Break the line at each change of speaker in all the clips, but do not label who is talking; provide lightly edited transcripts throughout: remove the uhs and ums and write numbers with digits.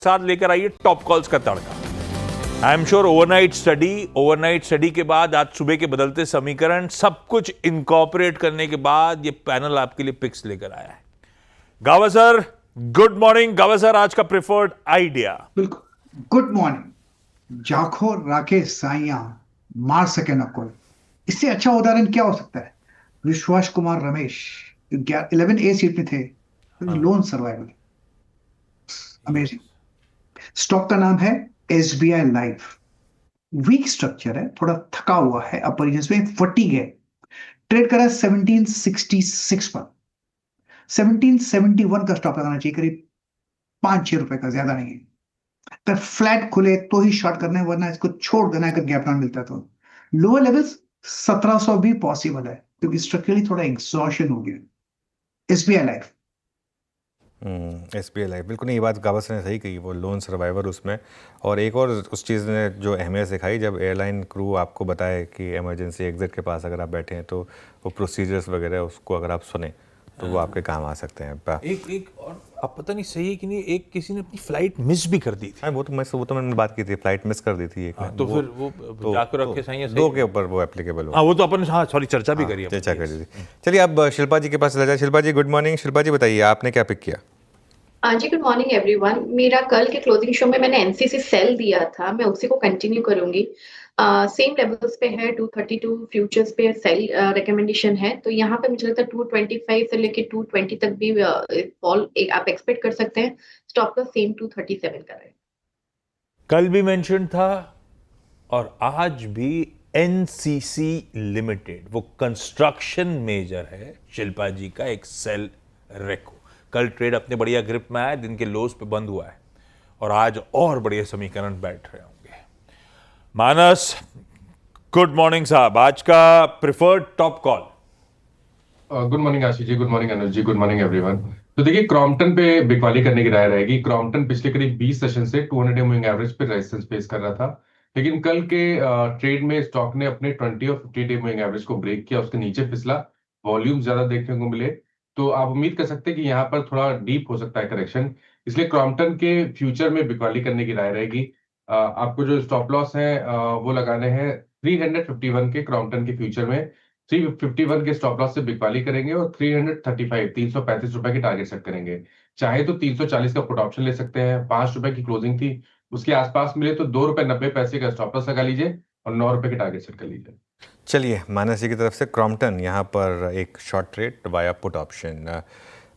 साथ लेकर आइए टॉप कॉल्स का तड़का। I am sure overnight study के बाद आज सुबह के बदलते समीकरण सब कुछ इनकॉर्पोरेट करने के बाद ये पैनल आपके लिए पिक्स लेकर आया है। गावा सर, गुड मॉर्निंग। गावा सर, आज का प्रेफर्ड आइडिया।
बिल्कुल गुड मॉर्निंग। जाखो राके साइया मार सके न कोई, इससे अच्छा उदाहरण क्या हो सकता है? विश्वास कुमार रमेश 11A सीट में थे, लोन सर्वाइवल, अमेजिंग। स्टॉक का नाम है SBI लाइफ। वीक स्ट्रक्चर है, थोड़ा थका हुआ है, अपर में फटीग है। ट्रेड करा 1766 पर। 1771 का स्टॉप लगाना चाहिए, करीब 5-6 रुपए का, ज्यादा नहीं है। अगर फ्लैट खुले तो ही शॉर्ट करना है, वरना इसको छोड़ देना है अगर गैप डाउन मिलता है तो। लोअर लेवल्स 1700 भी पॉसिबल है, क्योंकि स्ट्रक्चरली थोड़ा एग्जॉशन हो गया। SBI लाइफ
SBI लाइफ, बिल्कुल नहीं, ये बात गावस्कर ने सही कही, वो लोन सर्वाइवर उसमें। और एक और उस चीज़ ने जो अहमियत सिखाई, जब एयरलाइन क्रू आपको बताए कि इमरजेंसी एग्जिट के पास अगर आप बैठे हैं तो वो प्रोसीजर्स वगैरह उसको अगर आप सुने तो वो आपके काम आ सकते हैं।
एक और आप पता नहीं सही है कि नहीं, एक किसी ने अपनी फ्लाइट मिस भी कर दी थी।
हाँ, वो तो मैंने बात की थी, फ्लाइट मिस कर दी थी एक।
तो फिर वो जाकर रखे सही है,
दो के ऊपर वो एप्लीकेबल हो।
हाँ, वो तो अपन सॉरी चर्चा भी करी है,
चर्चा कर दी थी। चलिए अब शिल्पा जी के पास चला जाए। शिल्पा जी, गुड मॉर्निंग। शिल्पा जी बताइए, आपने क्या पिक किया?
हाँ जी, गुड मॉर्निंग एवरीवन। मेरा कल के क्लोजिंग शो में मैंने एनसीसी सेल दिया था, मैं उसी को कंटिन्यू करूंगी। सेम लेवल्स पे है, 232 फ्यूचर्स पे सेल रिकमेंडेशन है। तो यहाँ पे मुझे लगता है 225 से लेके 220 तक भी फॉल आप एक्सपेक्ट कर सकते हैं। स्टॉप लॉस सेम 237 का है।
कल भी मेंशन था और आज भी। एनसीसी लिमिटेड, वो कंस्ट्रक्शन मेजर है, शिल्पा जी का एक सेल रेको। कल ट्रेड अपने बढ़िया ग्रिप में आया, दिन के लोज पे बंद हुआ है और आज और बढ़िया समीकरण बैठ रहे होंगे। मानस, गुड मॉर्निंग साहब, आज का preferred top call.
Good morning Ashish ji, good morning Anuj ji, good morning everyone. तो देखिए, क्रॉम्पटन पे बिकवाली करने की राय रहेगी। क्रॉम्पटन पिछले करीब 20 सेशन से 200 मूविंग एवरेज पे रेजिस्टेंस फेस कर रहा था, लेकिन कल के ट्रेड में स्टॉक ने अपने 20 और 50 डे मूविंग एवरेज को ब्रेक किया, उसके नीचे फिसला, वॉल्यूम ज्यादा देखने को मिले। तो आप उम्मीद कर सकते हैं कि यहाँ पर थोड़ा डीप हो सकता है करेक्शन, इसलिए क्रॉम्पटन के फ्यूचर में बिकवाली करने की राय रहेगी। आपको जो स्टॉप लॉस है वो लगाने हैं 351 के क्रॉम्पटन के फ्यूचर में। 351 के स्टॉप लॉस से बिकवाली करेंगे और 335 रुपए की टारगेट सेट करेंगे। चाहे तो 340 का पुट ऑप्शन ले सकते हैं, 5 रुपए की क्लोजिंग थी, उसके आसपास मिले तो 2 रुपए 90 पैसे का स्टॉप लॉस लगा लीजिए और 9 रुपए की टारगेट सेट कर लीजिए।
चलिए, मानस जी की तरफ से क्रॉम्पटन यहाँ पर एक short trade via put option.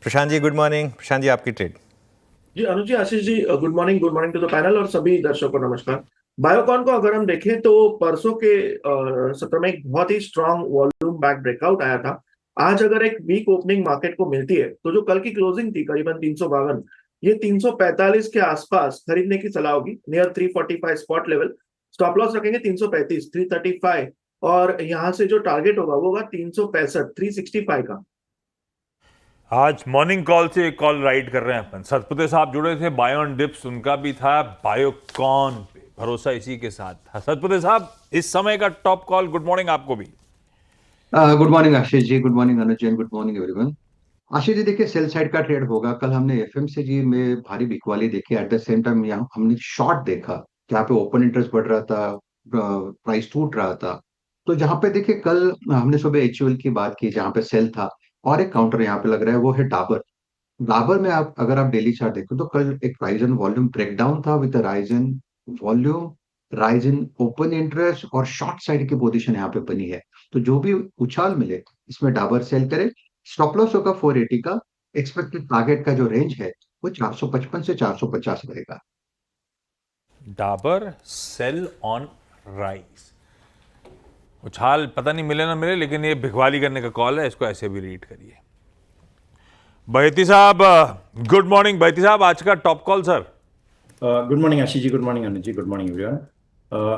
Prashant ji, good morning. Prashant ji, आपकी ट्रेड।
जी Anuj ji, Ashish ji, good morning to the panel और सभी दर्शकों को नमस्कार। बायोकॉन को अगर हम देखें तो परसों के सत्र में एक बहुत ही स्ट्रांग वॉल्यूम बैक ब्रेकआउट आया था। आज अगर एक वीक ओपनिंग मार्केट को मिलती है तो जो कल की क्लोजिंग थी करीबन 352, ये 345 के आसपास खरीदने की सलाह होगी, near 345 spot level. Stop loss रखेंगे 335, 335 और यहाँ से जो टारगेट होगा वो होगा 365, 365 का।
आज मॉर्निंग कॉल से एक कॉल राइड कर रहे हैं अपन। सतपुते साहब जुड़े थे, बायोन डिप्स उनका भी था, बायोकॉन पे भरोसा इसी के साथ था। सतपुते साहब, इस समय का टॉप कॉल। गुड मॉर्निंग आपको भी।
Good morning Ashish ji, good morning Anuj ji, good morning everyone. Ashish जी, देखिए सेल साइड का ट्रेड होगा। कल हमने FMCG में भारी बिकवाली देखी, एट द सेम टाइम यहाँ हमने शॉर्ट देखा, जहाँ पे ओपन इंटरेस्ट बढ़ रहा था, प्राइस टूट रहा था। तो जहाँ पे देखिए कल हमने सुबह HUL की बात की, जहाँ पे सेल था, और एक काउंटर यहाँ पे लग रहा है, वो है डाबर। डाबर में आप अगर आप डेली चार्ट देखो तो कल एक राइज इन वॉल्यूम ब्रेकडाउन था, with rise in volume, rise in open interest और शॉर्ट साइड की पोजीशन यहाँ पे बनी है। तो जो भी उछाल मिले इसमें डाबर सेल करे। स्टॉप लॉस होगा 480 का। एक्सपेक्टेड टारगेट का जो रेंज है वो 455 से 450 रहेगा।
Dabur sell on rise. उछाल पता नहीं मिले ना मिले, लेकिन ये भिखवाली करने का कॉल है, इसको ऐसे भी रीड करिए। बहती साहब, गुड मॉर्निंग। बहती साहब, आज का top call sir.
Good morning Ashish ji, good morning Anuj ji, good morning everyone.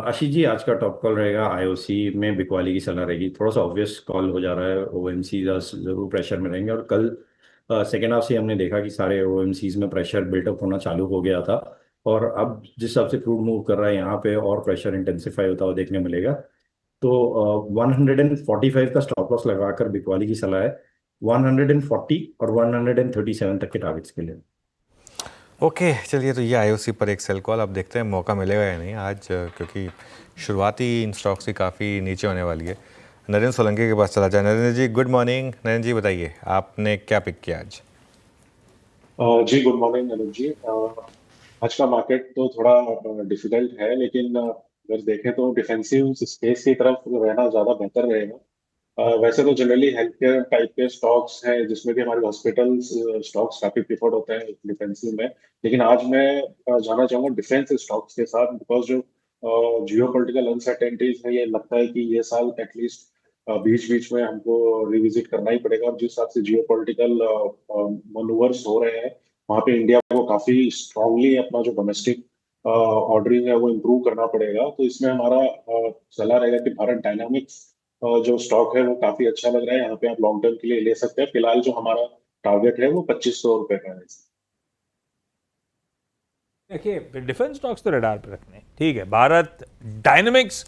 Ashish ji, आज का टॉप कॉल रहेगा IOC में बिकवाली की सलाह रहेगी। थोड़ा सा ऑब्वियस कॉल हो जा रहा है, OMC जरूर प्रेशर में रहेंगे। और कल सेकेंड हाफ से हमने देखा कि सारे OMCs में प्रेशर बिल्टअप होना चालू हो गया था, और अब जिस हिसाब से क्रूड मूव कर रहा है यहाँ पे और प्रेशर इंटेंसिफाई होता हुआ देखने मिलेगा। तो 145 का स्टॉप लॉस लगाकर बिकवाली की सलाह है, 140 और 137 तक के टारगेट्स के लिए।
ओके चलिए, तो ये आईओसी पर एक सेल कॉल, अब देखते हैं मौका मिलेगा या नहीं आज, क्योंकि शुरुआती इन स्टॉक्स की काफ़ी नीचे होने वाली है। नरेंद्र सोलंकी के पास चला जाए। नरेंद्र जी गुड मॉर्निंग। नरेंद्र जी बताइए आपने क्या पिक किया आज?
जी गुड मॉर्निंग अनुज जी। आज का मार्केट तो थोड़ा डिफिकल्ट है, लेकिन अगर देखें तो डिफेंसिव स्पेस की तरफ रहना ज़्यादा बेहतर रहेगा। वैसे तो जनरली हेल्थ केयर टाइप के स्टॉक्स हैं जिसमें भी हमारे हॉस्पिटल्स स्टॉक्स काफी प्रिफर्ड होते हैं डिफेंसिव में, लेकिन आज मैं जाना चाहूंगा डिफेंस स्टॉक्स के साथ, बिकॉज जो जियो पोलिटिकल अनसर्टेनिटीज है, ये लगता है कि ये साल एटलीस्ट बीच बीच में हमको रिविजिट करना ही पड़ेगा। और जिस हिसाब से जियो पोलिटिकल मनूवर्स हो रहे हैं, वहाँ पे इंडिया को काफी स्ट्रांगली अपना जो डोमेस्टिक ऑर्डरिंग है वो इम्प्रूव करना पड़ेगा। तो इसमें हमारा सलाह रहेगा कि भारत डायनामिक्स जो स्टॉक है वो काफी अच्छा लग रहा है, यहाँ पे आप लॉन्ग टर्म के लिए ले सकते हैं। फिलहाल जो हमारा टारगेट है वो 2500 रुपए का है।
देखिए डिफेंस स्टॉक्स तो रडार पे रखने हैं, ठीक है। भारत डायनेमिक्स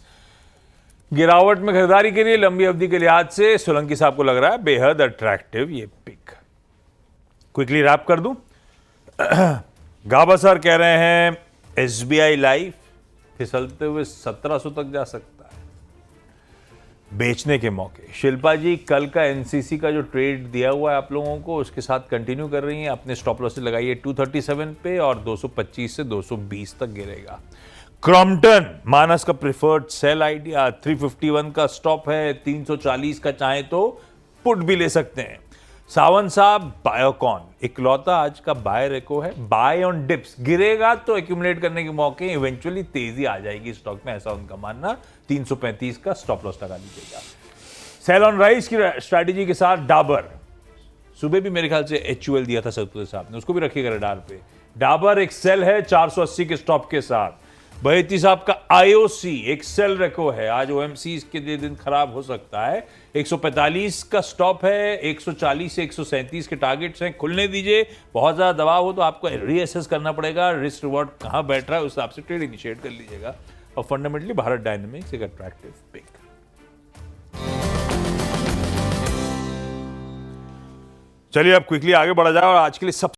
गिरावट में खरीदारी के लिए लंबी अवधि के लिहाज से सोलंकी साहब को लग रहा है बेहद अट्रैक्टिव ये पिक। क्विकली रैप कर दूं। गाबा सर कह रहे हैं एसबीआई लाइफ फिसलते हुए 1700 तक जा सकता है, बेचने के मौके। शिल्पा जी कल का एनसीसी का जो ट्रेड दिया हुआ है आप लोगों को, उसके साथ कंटिन्यू कर रही हैं। अपने स्टॉप लॉसेस लगाइए 237 पे और 225 से 220 तक गिरेगा। क्रॉम्पटन मानस का प्रिफर्ड सेल आइडिया 351 का स्टॉप है, 340 का चाहे तो पुट भी ले सकते हैं। सावंत साहब बायोकॉन इकलौता आज का बाय रेको है, बाय ऑन डिप्स, गिरेगा तो एक्यूमुलेट करने के मौके, इवेंचुअली तेजी आ जाएगी स्टॉक में, ऐसा उनका मानना। 335 का स्टॉप लॉस लगा दीजिएगा। सेल ऑन राइस की स्ट्रैटेजी के साथ डाबर, सुबह भी मेरे ख्याल से एचयूएल दिया था सतपुर साहब ने, उसको भी रखिएगा रडार पे। डाबर एक सेल है 480 के स्टॉप के साथ। बहेती साहब का आईओसी एक सेल रेको है, आज ओएमसी के दिन खराब हो सकता है। 145 का स्टॉप है, 140 से 137 के टारगेट्स हैं, खुलने दीजिए। बहुत ज्यादा दबाव हो तो आपको रीअसेस करना पड़ेगा, रिस्क रिवॉर्ड कहां बैठ रहा है उस हिसाब से ट्रेड इनिशिएट कर लीजिएगा। और फंडामेंटली भारत डायनेमिक्स एक अट्रैक्टिव पिक। चलिए अब क्विकली आगे बढ़ा जाए और आज के लिए सब